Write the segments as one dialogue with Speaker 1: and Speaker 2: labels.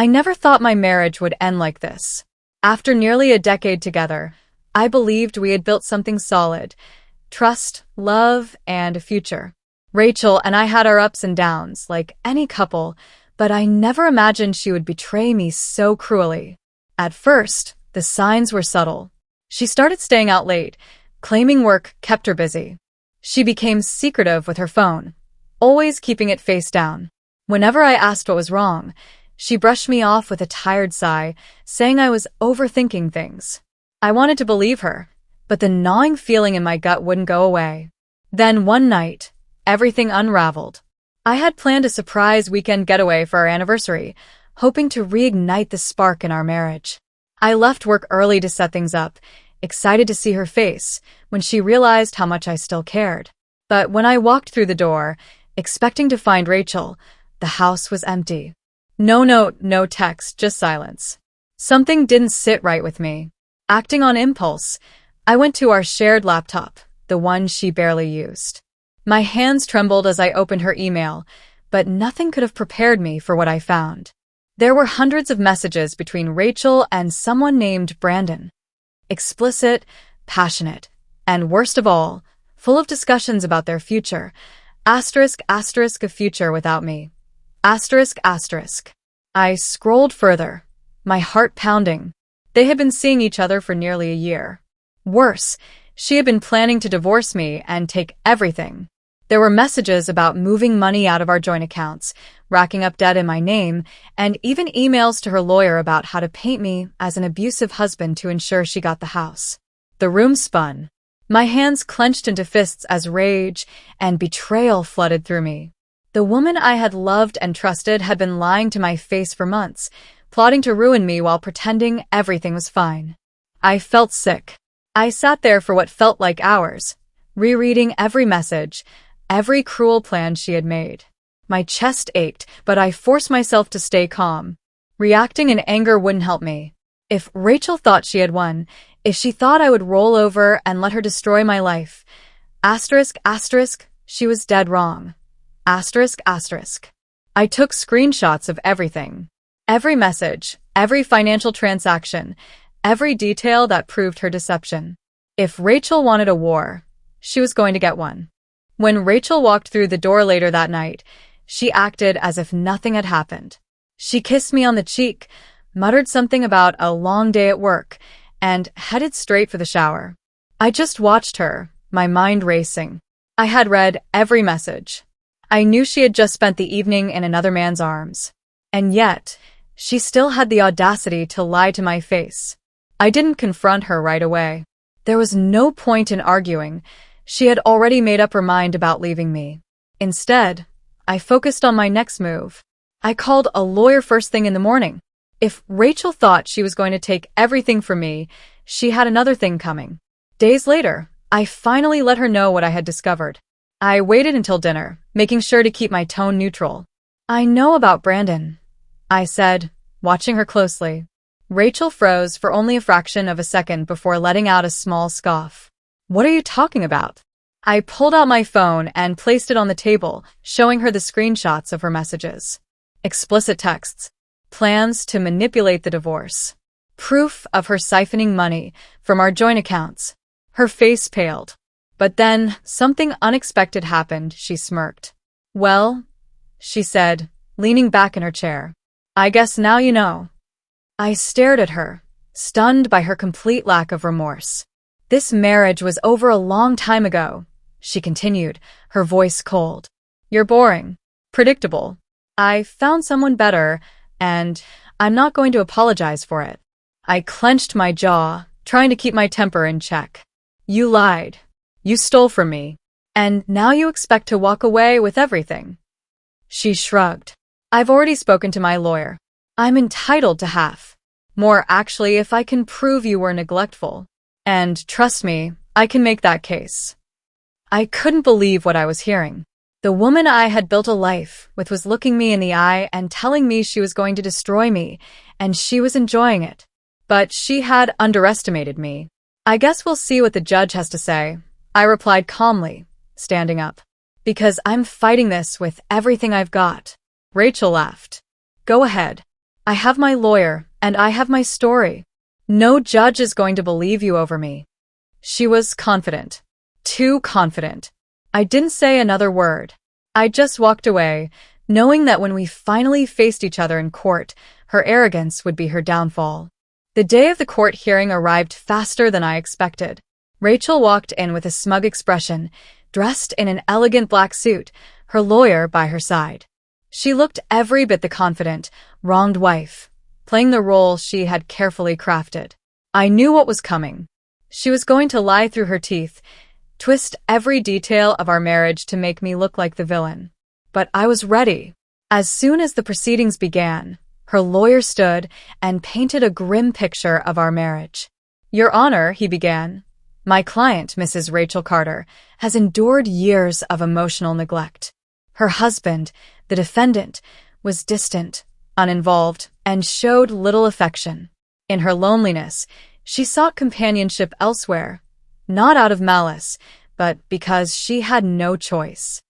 Speaker 1: I never thought my marriage would end like this. After nearly a decade together, I believed we had built something solid: trust, love, and a future. Rachel and I had our ups and downs, like any couple, but I never imagined she would betray me so cruelly. At first, the signs were subtle. She started staying out late, claiming work kept her busy. She became secretive with her phone, always keeping it face down. Whenever I asked what was wrong, she brushed me off with a tired sigh, saying I was overthinking things. I wanted to believe her, but the gnawing feeling in my gut wouldn't go away. Then one night, everything unraveled. I had planned a surprise weekend getaway for our anniversary, hoping to reignite the spark in our marriage. I left work early to set things up, excited to see her face when she realized how much I still cared. But when I walked through the door, expecting to find Rachel, the house was empty. No note, no text, just silence. Something didn't sit right with me. Acting on impulse, I went to our shared laptop, the one she barely used. My hands trembled as I opened her email, but nothing could have prepared me for what I found. There were hundreds of messages between Rachel and someone named Brandon. Explicit, passionate, and worst of all, full of discussions about their future. **** a future without me. ****. I scrolled further, my heart pounding. They had been seeing each other for nearly a year. Worse, she had been planning to divorce me and take everything. There were messages about moving money out of our joint accounts, racking up debt in my name, and even emails to her lawyer about how to paint me as an abusive husband to ensure she got the house. The room spun. My hands clenched into fists as rage and betrayal flooded through me. The woman I had loved and trusted had been lying to my face for months, plotting to ruin me while pretending everything was fine. I felt sick. I sat there for what felt like hours, rereading every message, every cruel plan she had made. My chest ached, but I forced myself to stay calm. Reacting in anger wouldn't help me. If Rachel thought she had won, if she thought I would roll over and let her destroy my life, she was dead wrong. I took screenshots of everything. Every message, every financial transaction, every detail that proved her deception. If Rachel wanted a war, she was going to get one. When Rachel walked through the door later that night, she acted as if nothing had happened. She kissed me on the cheek, muttered something about a long day at work, and headed straight for the shower. I just watched her, my mind racing. I had read every message. I knew she had just spent the evening in another man's arms. And yet, she still had the audacity to lie to my face. I didn't confront her right away. There was no point in arguing. She had already made up her mind about leaving me. Instead, I focused on my next move. I called a lawyer first thing in the morning. If Rachel thought she was going to take everything from me, she had another thing coming. Days later, I finally let her know what I had discovered. I waited until dinner, making sure to keep my tone neutral. "I know about Brandon," I said, watching her closely. Rachel froze for only a fraction of a second before letting out a small scoff. "What are you talking about?" I pulled out my phone and placed it on the table, showing her the screenshots of her messages. Explicit texts. Plans to manipulate the divorce. Proof of her siphoning money from our joint accounts. Her face paled. But then, something unexpected happened. She smirked. "Well," she said, leaning back in her chair. "I guess now you know." I stared at her, stunned by her complete lack of remorse. "This marriage was over a long time ago," she continued, her voice cold. "You're boring. Predictable. I found someone better, and I'm not going to apologize for it." I clenched my jaw, trying to keep my temper in check. "You lied. You stole from me. And now you expect to walk away with everything." She shrugged. "I've already spoken to my lawyer. I'm entitled to half. More, actually, if I can prove you were neglectful. And trust me, I can make that case." I couldn't believe what I was hearing. The woman I had built a life with was looking me in the eye and telling me she was going to destroy me, and she was enjoying it. But she had underestimated me. "I guess we'll see what the judge has to say," I replied calmly, standing up. "Because I'm fighting this with everything I've got." Rachel laughed. "Go ahead. I have my lawyer, and I have my story. No judge is going to believe you over me. She was confident. Too confident. I didn't say another word. I just walked away, knowing that when we finally faced each other in court, her arrogance would be her downfall. The day of the court hearing arrived faster than I expected. Rachel walked in with a smug expression, dressed in an elegant black suit, her lawyer by her side. She looked every bit the confident, wronged wife, playing the role she had carefully crafted. I knew what was coming. She was going to lie through her teeth, twist every detail of our marriage to make me look like the villain. But I was ready. As soon as the proceedings began, her lawyer stood and painted a grim picture of our marriage. Your Honor, he began, my client, Mrs. Rachel Carter, has endured years of emotional neglect. Her husband, the defendant, was distant, uninvolved, and showed little affection. In her loneliness, she sought companionship elsewhere, not out of malice, but because she had no choice.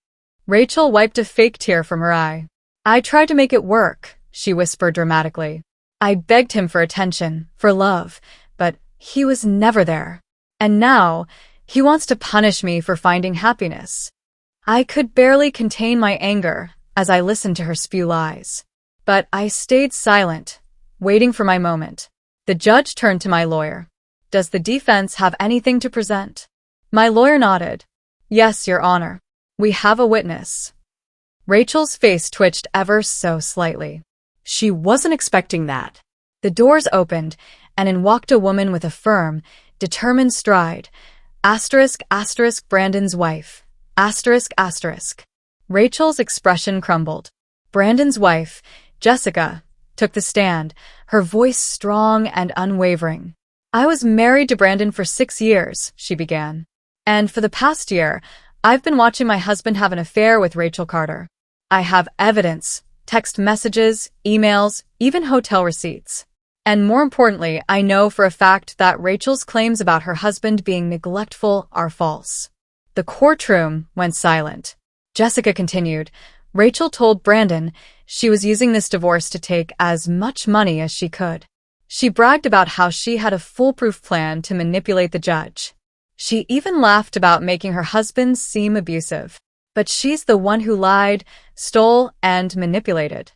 Speaker 1: Rachel wiped a fake tear from her eye. I tried to make it work, she whispered dramatically. I begged him for attention, for love, but he was never there. And now, he wants to punish me for finding happiness. I could barely contain my anger as I listened to her spew lies. But I stayed silent, waiting for my moment. The judge turned to my lawyer. Does the defense have anything to present? My lawyer nodded. Yes, Your Honor. We have a witness. Rachel's face twitched ever so slightly. She wasn't expecting that. The doors opened, and in walked a woman with a firm, determined stride. ***, Brandon's wife. ***. Rachel's expression crumbled. Brandon's wife, Jessica, took the stand, her voice strong and unwavering. I was married to Brandon for 6 years, she began. And for the past year, I've been watching my husband have an affair with Rachel Carter. I have evidence, text messages, emails, even hotel receipts. And more importantly, I know for a fact that Rachel's claims about her husband being neglectful are false. The courtroom went silent. Jessica continued. Rachel told Brandon she was using this divorce to take as much money as she could. She bragged about how she had a foolproof plan to manipulate the judge. She even laughed about making her husband seem abusive. But she's the one who lied, stole, and manipulated.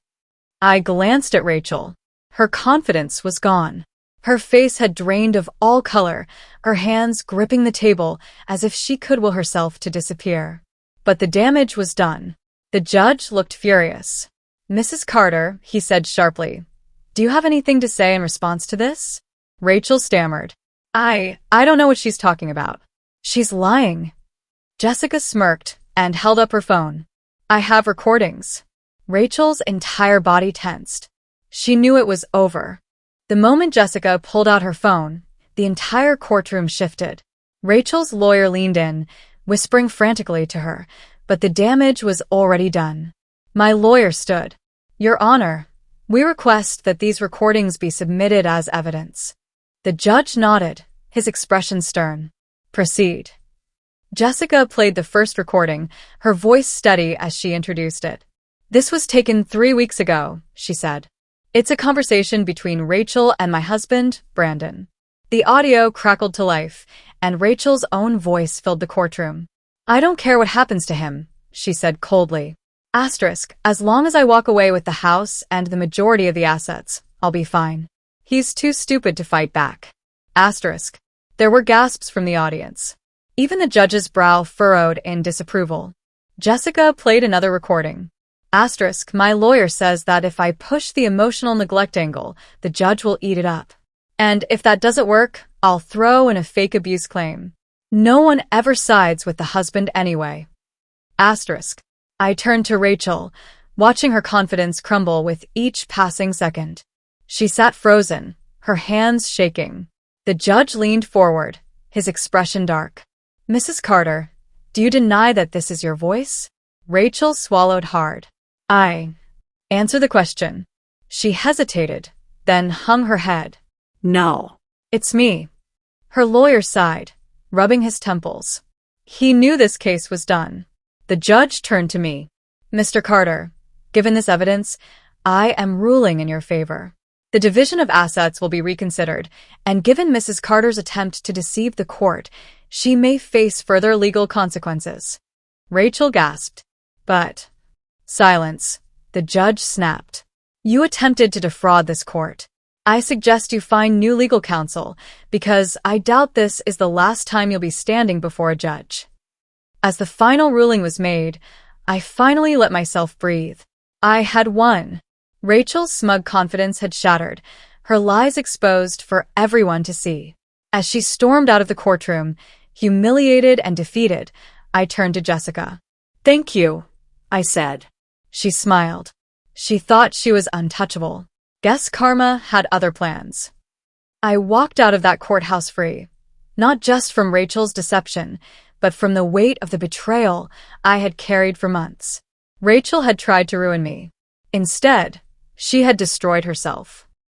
Speaker 1: I glanced at Rachel. Her confidence was gone. Her face had drained of all color, her hands gripping the table as if she could will herself to disappear. But the damage was done. The judge looked furious. Mrs. Carter, he said sharply, do you have anything to say in response to this? Rachel stammered. I don't know what she's talking about. She's lying. Jessica smirked and held up her phone. I have recordings. Rachel's entire body tensed. She knew it was over. The moment Jessica pulled out her phone, the entire courtroom shifted. Rachel's lawyer leaned in, whispering frantically to her, but the damage was already done. My lawyer stood. Your Honor, we request that these recordings be submitted as evidence. The judge nodded, his expression stern. Proceed. Jessica played the first recording, her voice steady as she introduced it. This was taken 3 weeks ago, she said. It's a conversation between Rachel and my husband, Brandon. The audio crackled to life, and Rachel's own voice filled the courtroom. I don't care what happens to him, she said coldly. As long as I walk away with the house and the majority of the assets, I'll be fine. He's too stupid to fight back. There were gasps from the audience. Even the judge's brow furrowed in disapproval. Jessica played another recording. My lawyer says that if I push the emotional neglect angle, the judge will eat it up. And if that doesn't work, I'll throw in a fake abuse claim. No one ever sides with the husband anyway. I turned to Rachel, watching her confidence crumble with each passing second. She sat frozen, her hands shaking. The judge leaned forward, his expression dark. Mrs. Carter, do you deny that this is your voice? Rachel swallowed hard. Answer the question. She hesitated, then hung her head. No. It's me. Her lawyer sighed, rubbing his temples. He knew this case was done. The judge turned to me. Mr. Carter, given this evidence, I am ruling in your favor. The division of assets will be reconsidered, and given Mrs. Carter's attempt to deceive the court, she may face further legal consequences. Rachel gasped. But... Silence. The judge snapped. You attempted to defraud this court. I suggest you find new legal counsel, because I doubt this is the last time you'll be standing before a judge. As the final ruling was made, I finally let myself breathe. I had won. Rachel's smug confidence had shattered, her lies exposed for everyone to see. As she stormed out of the courtroom, humiliated and defeated, I turned to Jessica. Thank you, I said. She smiled. She thought she was untouchable. Guess karma had other plans. I walked out of that courthouse free, not just from Rachel's deception, but from the weight of the betrayal I had carried for months. Rachel had tried to ruin me. Instead, she had destroyed herself.